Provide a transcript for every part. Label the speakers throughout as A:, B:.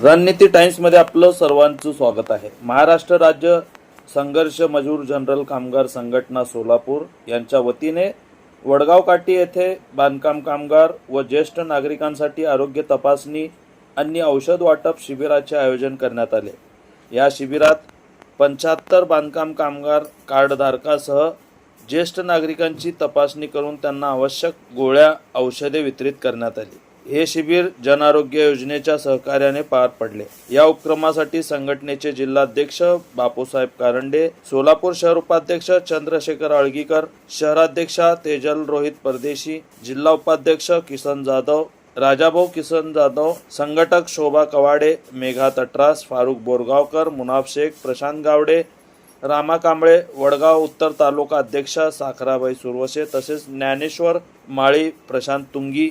A: रणनीती टाइम्समध्ये आपलं सर्वांचं स्वागत आहे। महाराष्ट्र राज्य संघर्ष मजूर जनरल कामगार संघटना सोलापूर यांच्या वतीने वडगाव काठी येथे बांधकाम कामगार व ज्येष्ठ नागरिकांसाठी आरोग्य तपासणी आणि औषध वाटप शिबिराचे आयोजन करण्यात आले। या शिबिरात 75 बांधकाम कामगार कार्डधारकासह ज्येष्ठ नागरिकांची तपासणी करून त्यांना आवश्यक गोळ्या औषधे वितरित करण्यात आली। हे शिबिर जन आरोग्य योजनेच्या सहकार्याने पार पडले। या उपक्रमासाठी संघटनेचे जिल्हाध्यक्ष बापूसाहेब कारंडे, सोलापूर शहर उपाध्यक्ष चंद्रशेखर आळगीकर, शहराध्यक्षा तेजल रोहित परदेशी, जिल्हा उपाध्यक्ष किसन जाधव, राजाभाऊ किसन जाधव, संघटक शोभा कवाडे, मेघा तटरास, फारुख बोरगावकर, मुनाफ शेख, प्रशांत गावडे, रामा कांबळे, वडगाव उत्तर तालुका अध्यक्षा साखराबाई सुरवसे तसेच ज्ञानेश्वर माळी, प्रशांत तुंगी,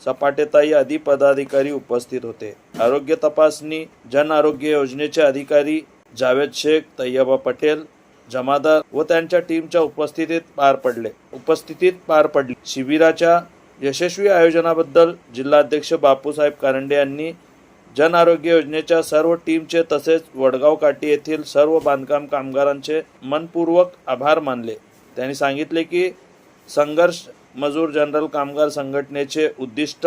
A: सपाटेताई आदी पदाधिकारी उपस्थित होते। आरोग्य तपासणी जन आरोग्य योजनेचे अधिकारी जावेद शेख, तैयबा पटेल, जमादार व त्यांच्या टीमच्या उपस्थितीत पार पडली। शिबिराच्या यशस्वी आयोजनाबद्दल जिल्हाध्यक्ष बापूसाहेब कारंडे यांनी जन आरोग्य योजनेच्या सर्व टीमचे तसेच वडगाव काठी येथील सर्व बांधकाम कामगारांचे मनपूर्वक आभार मानले। त्यांनी सांगितले की संघर्ष मजूर जनरल कामगार संघटनेचे उद्दिष्ट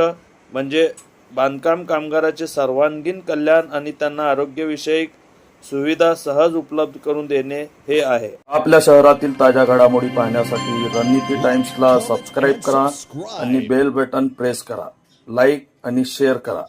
A: म्हणजे बांधकाम कामगाराचे सर्वांगीण कल्याण आणि त्यांना आरोग्यविषयक सुविधा सहज उपलब्ध करून देणे हे आहे। आपल्या शहरातील ताज्या घडामोडी पाहण्यासाठी रणनीती टाइम्सला सबस्क्राइब करा आणि बेल बटन प्रेस करा, लाईक आणि शेअर करा।